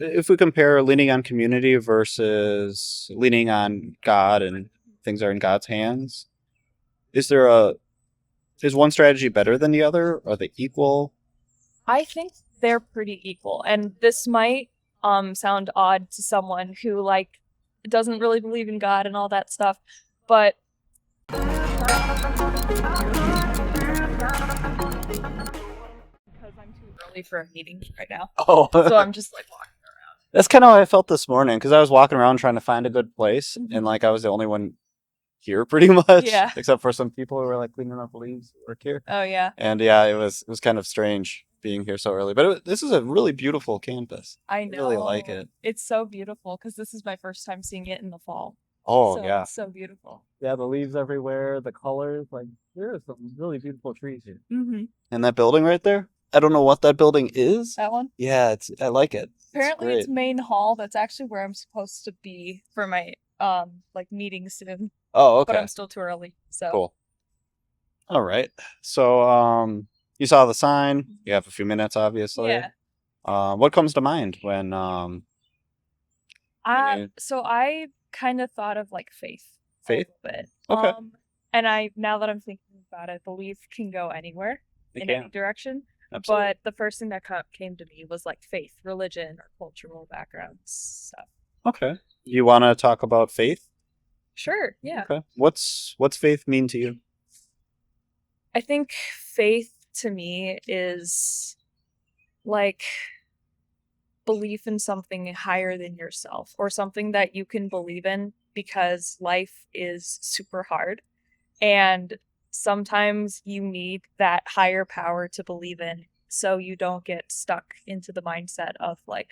if we compare leaning on community versus leaning on God and things are in God's hands, is there a is one strategy better than the other? Are they equal? I think they're pretty equal. And this might sound odd to someone who like doesn't really believe in God and all that stuff, but because I'm too early for a meeting right now. Oh, So I'm just like walking that's kind of how I felt this morning because I was walking around trying to find a good place, and like I was the only one here pretty around. much, Yeah. except for some people who were like cleaning up leaves at work here. Oh yeah. And yeah, it was kind of strange being here so early, but this is a really beautiful campus. I I really like know. it. It's so beautiful because this is my first time seeing it in the fall. Oh So yeah, it's so beautiful. yeah, the leaves everywhere, the colors, like there are some really beautiful trees here. Mm-hmm. And that building right there, I don't know what that building is. That one? Yeah, I like it. It's Apparently it's great. main hall. That's actually where I'm supposed to be for my like meeting soon. Oh, But okay, I'm still too early. So cool. All right. So, you saw the sign. You have a few minutes, obviously. yeah. What comes to mind when you So I kind of thought of like faith a faith? little bit. Okay, And I now that I'm thinking about it, belief can go anywhere you in any can direction. absolutely. But the first thing that came to me was like faith, religion, or cultural backgrounds. So Okay, you want to talk about faith? sure, yeah. Okay, what's faith mean to you? I think faith to me is like belief in something higher than yourself or something that you can believe in because life is super hard and sometimes you need that higher power to believe in so you don't get stuck into the mindset of like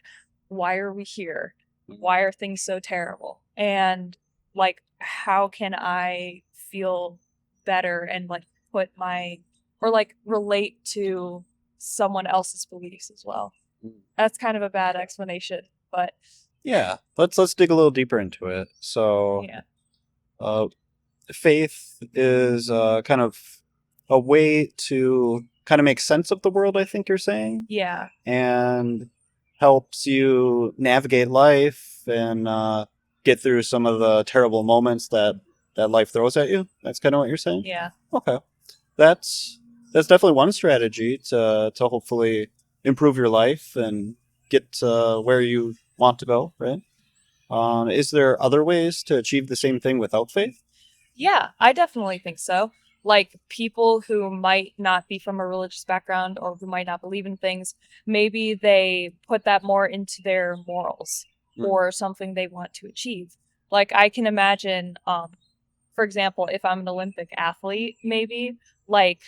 why are we here, why are things so terrible, and like how can I feel better and like put my or like relate to someone else's beliefs as well. That's kind of a bad explanation, but Yeah, let's dig a little deeper into it. So, yeah. uh, faith is kind of a way to kind of make sense of the world. I think you're saying, Yeah. and helps you navigate life and get through some of the terrible moments that life throws at you. That's kind of what you're saying. Yeah. Okay, that's that's definitely one strategy to hopefully improve your life and get where you want to go. Right? Is there other ways to achieve the same thing without faith? Yeah, I definitely think so. Like people who might not be from a religious background or who might not believe in things, maybe they put that more into their morals Mm, or something they want to achieve. Like I can imagine, for example, if I'm an Olympic athlete, maybe like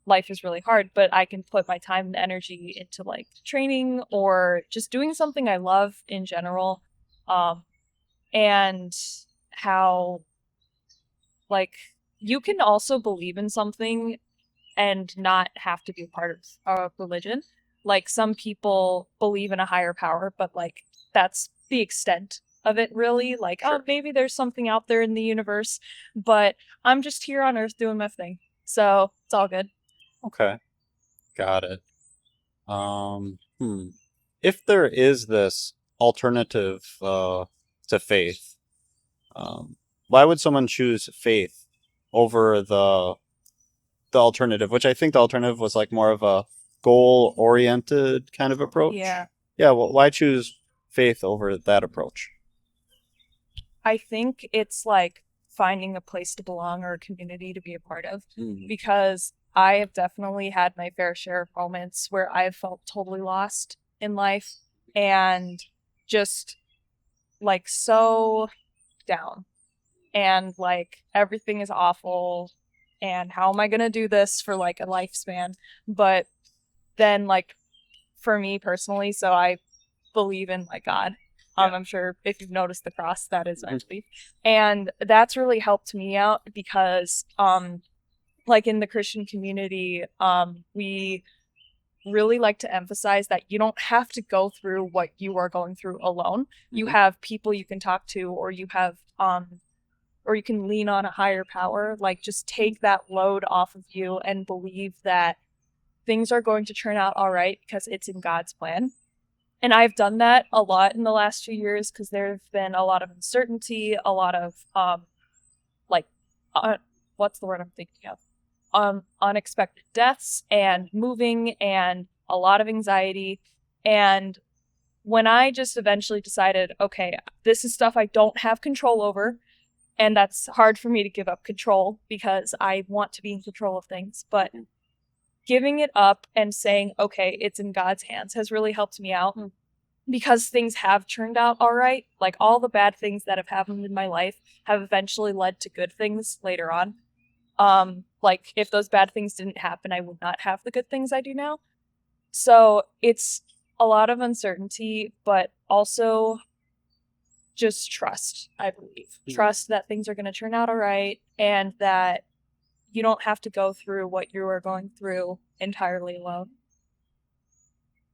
life is really hard, but I can put my time and energy into like training or just doing something I love in general. Um, and how like you can also believe in something and not have to be a part of religion. Like some people believe in a higher power, but like that's the extent of it really. Like, oh, sure. maybe there's something out there in the universe, but I'm just here on Earth doing my thing. So it's all good. Okay, got it. Hmm. If there is this alternative to faith, um, why would someone choose faith over the alternative? Which I think the alternative was like more of a goal oriented kind of approach. Yeah. Yeah. Well, why choose faith over that approach? I think it's like finding a place to belong or a community to be a part of Mm, because I have definitely had my fair share of moments where I've felt totally lost in life and just like so down and like everything is awful and how am I going to do this for like a lifespan? But then like for me personally, so I believe in like God. yeah. I'm sure if you've noticed the cross, that is my Mhm. belief. And that's really helped me out because like in the Christian community, we really like to emphasize that you don't have to go through what you are going through alone. You Mhm. have people you can talk to or you have or you can lean on a higher power. Like just take that load off of you and believe that things are going to turn out all right because it's in God's plan. And I've done that a lot in the last few years because there have been a lot of uncertainty, a lot of like what's the word I'm thinking of? Unexpected deaths and moving and a lot of anxiety. And when I just eventually decided, okay, this is stuff I don't have control over, and that's hard for me to give up control because I want to be in control of things, but giving it up and saying, okay, it's in God's hands has really helped me out because things have turned out all right. Like all the bad things that have happened in my life have eventually led to good things later on. Like if those bad things didn't happen, I would not have the good things I do now. So it's a lot of uncertainty, but also just trust, I believe. Trust that things are going to turn out all right and that you don't have to go through what you are going through entirely alone.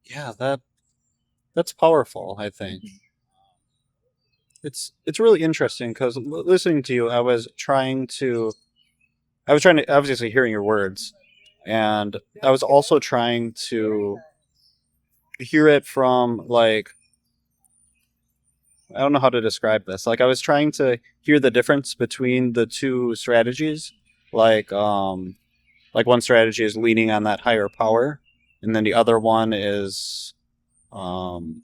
Yeah, that's powerful, I think. It's really interesting because listening to you, I was trying to obviously hearing your words, and I was also trying to hear it from like I don't know how to describe this. Like I was trying to hear the difference between the two strategies. Like like one strategy is leaning on that higher power, and then the other one is um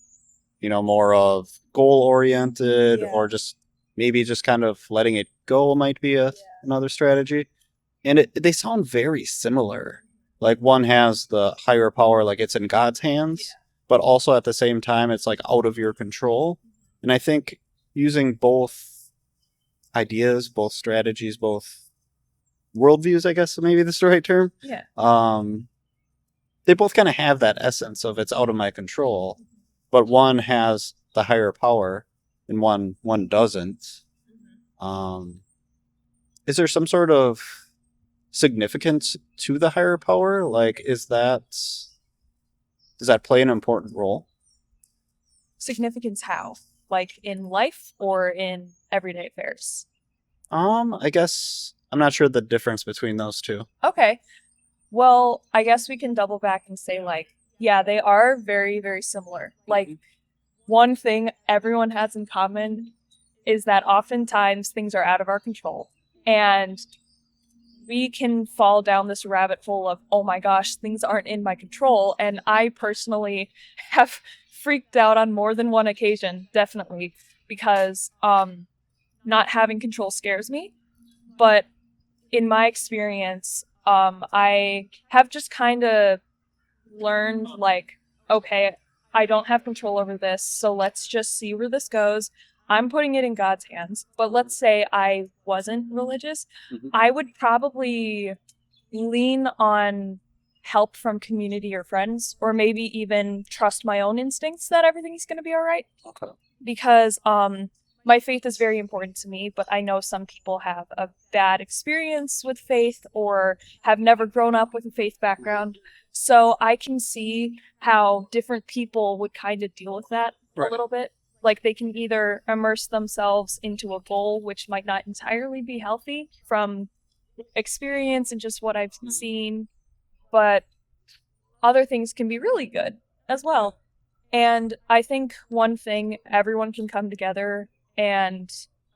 more of goal oriented or just maybe just kind of letting it go might be another strategy. And they sound very similar. Like one has the higher power, like it's in God's hands, but also at the same time, it's like out of your control. And I think using both ideas, both strategies, both worldviews, I guess maybe that's the right term. Yeah. They both kind of have that essence of it's out of my control, but one has the higher power and one doesn't. Is there some sort of significance to the higher power? Like, does that play an important role? Significance how? Like in life or in everyday affairs? I guess I'm not sure the difference between those two. Okay. Well, I guess we can double back and say, like, yeah, they are very, very similar. Like, one thing everyone has in common is that oftentimes things are out of our control. And we can fall down this rabbit hole of, oh my gosh, things aren't in my control. And I personally have freaked out on more than one occasion, definitely, because not having control scares me. But in my experience, I have just kind of learned, like, okay, I don't have control over this, so let's just see where this goes. I'm putting it in God's hands. But let's say I wasn't religious, I would probably lean on help from community or friends, or maybe even trust my own instincts that everything's going to be all right. Okay. Because my faith is very important to me, but I know some people have a bad experience with faith or have never grown up with a faith background. So I can see how different people would kind of deal with that a little bit. Like they can either immerse themselves into a goal, which might not entirely be healthy from experience and just what I've seen, but other things can be really good as well. And I think one thing everyone can come together and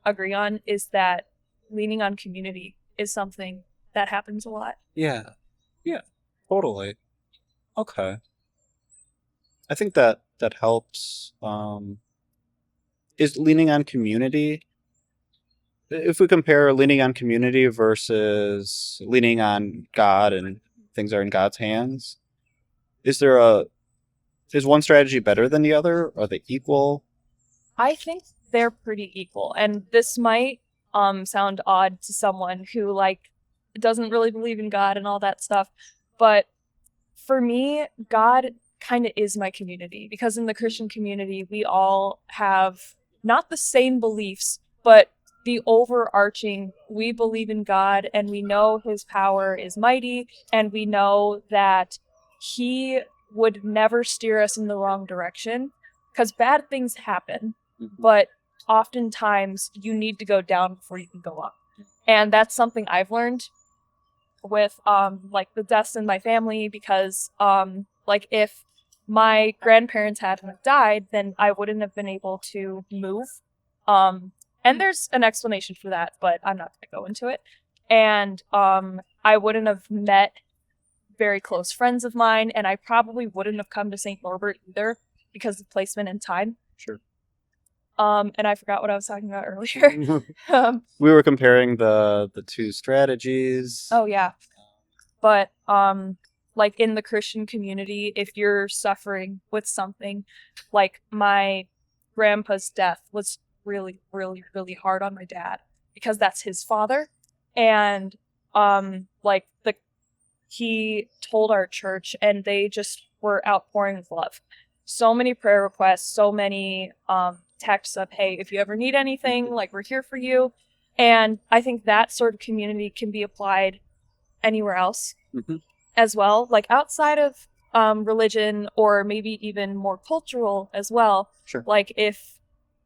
agree on is that leaning on community is something that happens a lot. Yeah. Yeah. Totally. Okay. I think that helps. Is leaning on community, if we compare leaning on community versus leaning on God and things are in God's hands, is there is one strategy better than the other? Are they equal? I think they're pretty equal. And this might sound odd to someone who like doesn't really believe in God and all that stuff, but for me, God kind of is my community because in the Christian community, we all have not the same beliefs, but the overarching, we believe in God and we know his power is mighty and we know that he would never steer us in the wrong direction because bad things happen, but oftentimes you need to go down before you can go up. And that's something I've learned with like the deaths in my family because like if my grandparents hadn't died, then I wouldn't have been able to move. And there's an explanation for that, but I'm not going to go into it. And I wouldn't have met very close friends of mine, and I probably wouldn't have come to St. Norbert either because of placement and time. Sure. And I forgot what I was talking about earlier. We were comparing the two strategies. Oh yeah. But like in the Christian community, if you're suffering with something, like my grandpa's death was really, really, really hard on my dad because that's his father. And like he told our church and they just were outpouring of love. So many prayer requests, so many texts of, hey, if you ever need anything, like we're here for you. And I think that sort of community can be applied anywhere else as well, like outside of religion or maybe even more cultural as well. Sure. Like if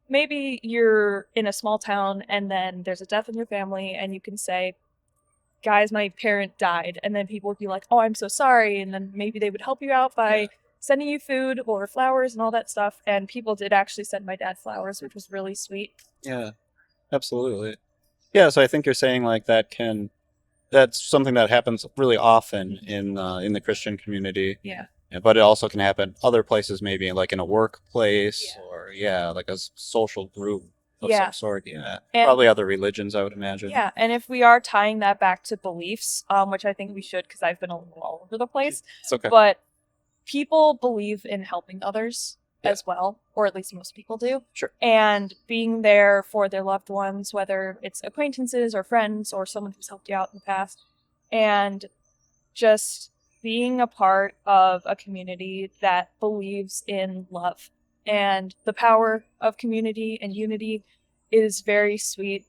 maybe you're in a small town and then there's a death in your family and you can say, guys, my parent died, and then people would be like, oh, I'm so sorry, and then maybe they would help you out by sending you food or flowers and all that stuff. And people did actually send my dad flowers, which was really sweet. Yeah, absolutely. Yeah, so I think you're saying like that's something that happens really often in the Christian community. Yeah. But it also can happen other places, maybe like in a workplace or like a social group of some sort. Yeah, and probably other religions, I would imagine. Yeah, and if we are tying that back to beliefs, which I think we should, because I've been a little all over the place. It's okay. But people believe in helping others as well, or at least most people do. Sure. And being there for their loved ones, whether it's acquaintances or friends or someone who's helped you out in the past, and just being a part of a community that believes in love and the power of community and unity is very sweet.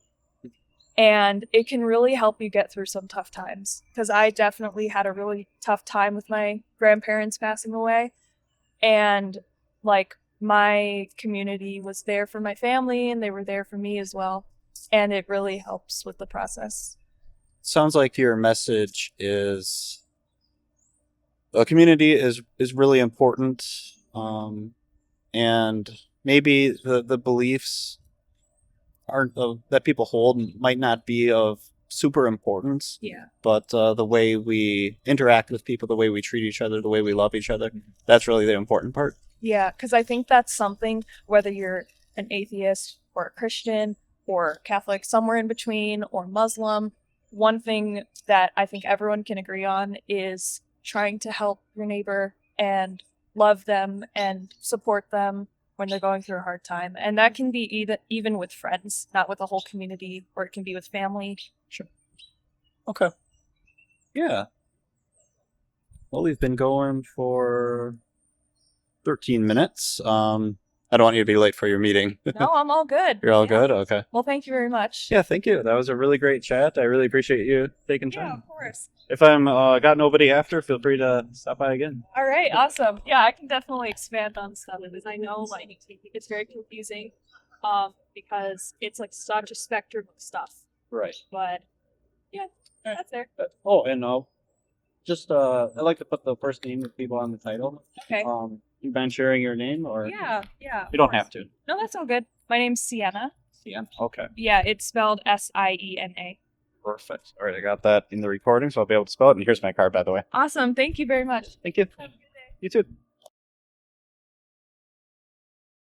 And it can really help you get through some tough times. Because I definitely had a really tough time with my grandparents passing away. And like my community was there for my family and they were there for me as well. And it really helps with the process. Sounds like your message is a community is really important. And maybe the beliefs that people hold might not be of super importance. Yeah. But the way we interact with people, the way we treat each other, the way we love each other, that's really the important part. Yeah, because I think that's something, whether you're an atheist or a Christian or Catholic, somewhere in between, or Muslim, one thing that I think everyone can agree on is trying to help your neighbor and love them and support them when they're going through a hard time. And that can be even with friends, not with a whole community, or it can be with family. Sure. Okay. Yeah. Well, we've been going for 13 minutes. I don't want you to be late for your meeting. No, I'm all good. You're all good? Okay. Well, thank you very much. Yeah, thank you. That was a really great chat. I really appreciate you taking time. Yeah, of course. If I'm got nobody after, feel free to stop by again. All right, awesome. Yeah, I can definitely expand on stuff because I know like it's very confusing because it's like such a spectrum of stuff. Right. But yeah, that's there. Oh, and just I like to put the first name of people on the title. Okay. You mind sharing your name or? Yeah. You don't have to. No, that's all good. My name's Siena. Siena. Okay. Yeah, it's spelled Siena. Perfect. All right, I got that in the recording, so I'll be able to spell it. And here's my card, by the way. Awesome. Thank you very much. Thank you. Have a good day. You too.